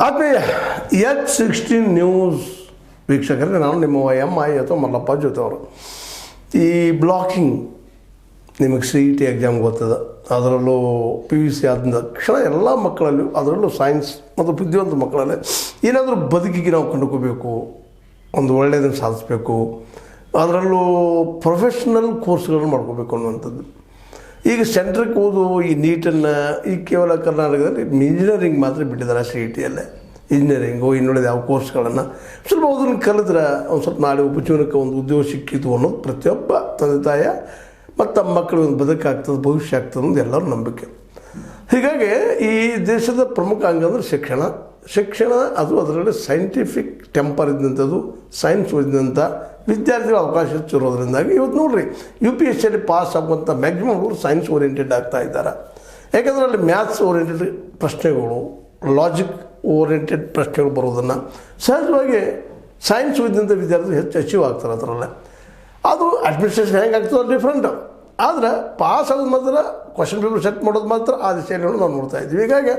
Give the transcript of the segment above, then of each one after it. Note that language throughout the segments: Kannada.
ಆತ್ಮೀಯ H16 ನ್ಯೂಸ್ ವೀಕ್ಷಕರಿಗೆ ನಾನು ನಿಮ್ಮ MI ಅಥವಾ ಮಲ್ಲಪ್ಪ ಜೊತೆಯವರು. ಈ ಬ್ಲಾಕಿಂಗ್ ನಿಮಗೆ CET ಎಕ್ಸಾಮ್ ಗೊತ್ತದ, ಅದರಲ್ಲೂ PUC ಆದ ತಕ್ಷಣ ಎಲ್ಲ ಮಕ್ಕಳಲ್ಲೂ, ಅದರಲ್ಲೂ ಸೈನ್ಸ್ ಮತ್ತು ಬುದ್ಧಿವಂತ ಮಕ್ಕಳಲ್ಲೇ ಏನಾದರೂ ಬದುಕಿಗೆ ನಾವು ಕಂಡುಕೋಬೇಕು, ಒಂದು ಒಳ್ಳೆಯದನ್ನು ಸಾಧಿಸಬೇಕು, ಅದರಲ್ಲೂ ಪ್ರೊಫೆಷ್ನಲ್ ಕೋರ್ಸ್ಗಳನ್ನು ಮಾಡ್ಕೋಬೇಕು ಅನ್ನುವಂಥದ್ದು. ಈಗ ಸೆಂಟ್ರಿಗೆ ಓದು ಈ ನೀಟನ್ನು ಈ ಕೇವಲ ಕರ್ನಾಟಕದಲ್ಲಿ ಇಂಜಿನಿಯರಿಂಗ್ ಮಾತ್ರ ಬಿಟ್ಟಿದ್ದಾರೆ. CETಯಲ್ಲೇ ಇಂಜಿನಿಯರಿಂಗು ಇನ್ನುಳಿದ ಯಾವ ಕೋರ್ಸ್ಗಳನ್ನು ಸ್ವಲ್ಪ ಅದನ್ನು ಕಲಿದ್ರೆ ಒಂದು ಸ್ವಲ್ಪ ನಾಳೆ ಉಪಜೀವನಕ್ಕೆ ಒಂದು ಉದ್ಯೋಗ ಸಿಕ್ಕಿತು ಅನ್ನೋದು ಪ್ರತಿಯೊಬ್ಬ ತಂದೆ ತಾಯ ಮತ್ತು ತಮ್ಮ ಮಕ್ಕಳಿಗೆ ಒಂದು ಬದುಕಾಗ್ತದೆ, ಭವಿಷ್ಯ ಆಗ್ತದೆ ಅನ್ನೋದು ಎಲ್ಲರೂ ನಂಬಿಕೆ. ಹೀಗಾಗಿ ಈ ದೇಶದ ಪ್ರಮುಖ ಅಂಗ ಅಂದರೆ ಶಿಕ್ಷಣ. ಅದು ಅದರಲ್ಲಿ ಸೈಂಟಿಫಿಕ್ ಟೆಂಪರ್ ಇದ್ದಂಥದ್ದು, ಸೈನ್ಸ್ ಓದಿದಂಥ ವಿದ್ಯಾರ್ಥಿಗಳ ಅವಕಾಶ ಹೆಚ್ಚಿರೋದ್ರಿಂದಾಗಿ ಇವತ್ತು ನೋಡಿರಿ UPSCಯಲ್ಲಿ ಪಾಸ್ ಆಗುವಂಥ ಮ್ಯಾಕ್ಸಿಮಮ್ ಅವರು ಸೈನ್ಸ್ ಓರಿಯೆಂಟೆಡ್ ಆಗ್ತಾ ಇದ್ದಾರೆ. ಯಾಕಂದರೆ ಅಲ್ಲಿ ಮ್ಯಾಥ್ಸ್ ಓರಿಯೆಂಟೆಡ್ ಪ್ರಶ್ನೆಗಳು, ಲಾಜಿಕ್ ಓರಿಯೆಂಟೆಡ್ ಪ್ರಶ್ನೆಗಳು ಬರೋದನ್ನು ಸಹಜವಾಗಿ ಸೈನ್ಸ್ ಓದಿದಂಥ ವಿದ್ಯಾರ್ಥಿಗಳು ಹೆಚ್ಚು ಅಚೀವ್ ಆಗ್ತಾರೆ. ಅದರಲ್ಲೇ ಅದು ಅಡ್ಮಿನಿಸ್ಟ್ರೇಷನ್ ಹೆಂಗೆ ಆಗ್ತದೆ ಡಿಫ್ರೆಂಟ್, ಆದರೆ ಪಾಸ್ ಆಗೋದು ಮಾತ್ರ ಕ್ವಶನ್ ಪೇಪರ್ ಸೆಟ್ ಮಾಡೋದು ಮಾತ್ರ ಆ ದಿಶೆಯಲ್ಲಿ ನಾವು ನೋಡ್ತಾ ಇದ್ವಿ. ಹೀಗಾಗಿ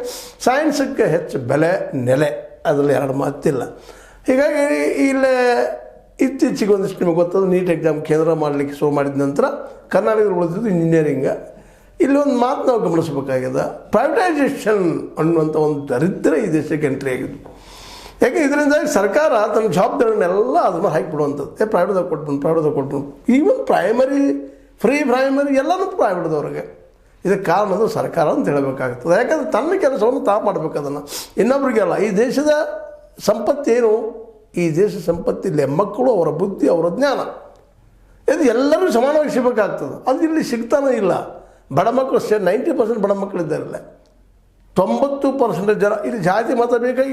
ಸೈನ್ಸಕ್ಕೆ ಹೆಚ್ಚು ಬೆಲೆ ನೆಲೆ, ಅದರಲ್ಲಿ ಎರಡು ಮಾತಿಲ್ಲ. ಹೀಗಾಗಿ ಇಲ್ಲೇ ಇತ್ತೀಚೆಗೆ ಒಂದಿಷ್ಟು ನಿಮಗೆ ಗೊತ್ತದು ನೀಟ್ ಎಕ್ಸಾಮ್ ಕೇಂದ್ರ ಮಾಡಲಿಕ್ಕೆ ಶುರು ಮಾಡಿದ ನಂತರ ಕರ್ನಾಟಕದಲ್ಲಿ ಉಳಿದಿದ್ದು ಇಂಜಿನಿಯರಿಂಗ್. ಇಲ್ಲಿ ಒಂದು ಮಾತು ನಾವು ಗಮನಿಸಬೇಕಾಗಿದೆ, ಪ್ರೈವೇಟೈಸೇಷನ್ ಅನ್ನುವಂಥ ಒಂದು ದರಿದ್ರ ಈ ದೇಶಕ್ಕೆ ಎಂಟ್ರಿ ಆಗಿದ್ದು. ಯಾಕೆ ಇದರಿಂದಾಗಿ ಸರ್ಕಾರ ತನ್ನ ಜವಾಬ್ದಾರಿನೆಲ್ಲ ಅದನ್ನು ಹಾಕಿಬಿಡುವಂಥದ್ದು. ಪ್ರೈವೇಟ್ದಾಗ ಕೊಟ್ಬಿಡು. ಈವನ್ ಪ್ರೈಮರಿ, ಫ್ರೀ ಪ್ರೈಮರಿ ಎಲ್ಲನೂ ಪ್ರೈವೇಟ್ದವ್ರಿಗೆ. ಇದಕ್ಕೆ ಕಾರಣದು ಸರ್ಕಾರ ಅಂತ ಹೇಳಬೇಕಾಗ್ತದೆ. ಯಾಕಂದರೆ ತನ್ನ ಕೆಲಸವನ್ನು ಮಾಡಬೇಕು, ಅದನ್ನು ಇನ್ನೊಬ್ರಿಗೆಲ್ಲ. ಈ ದೇಶದ ಸಂಪತ್ತೇನು? ಈ ದೇಶ ಸಂಪತ್ತಿಲ್ಲ ಮಕ್ಕಳು, ಅವರ ಬುದ್ಧಿ, ಅವರ ಜ್ಞಾನ, ಇದು ಎಲ್ಲರೂ ಸಮಾನವಾಗಿ ಸಿಗಬೇಕಾಗ್ತದೆ. ಅದು ಇಲ್ಲಿ ಸಿಗ್ತಾನೇ ಇಲ್ಲ. ಬಡ ಮಕ್ಕಳು 90% ಬಡ ಮಕ್ಕಳಿದ್ದಾರಲ್ಲ, 90% ಜನ ಇಲ್ಲಿ ಜಾತಿ ಮತ ಬೇಕಾಗಿ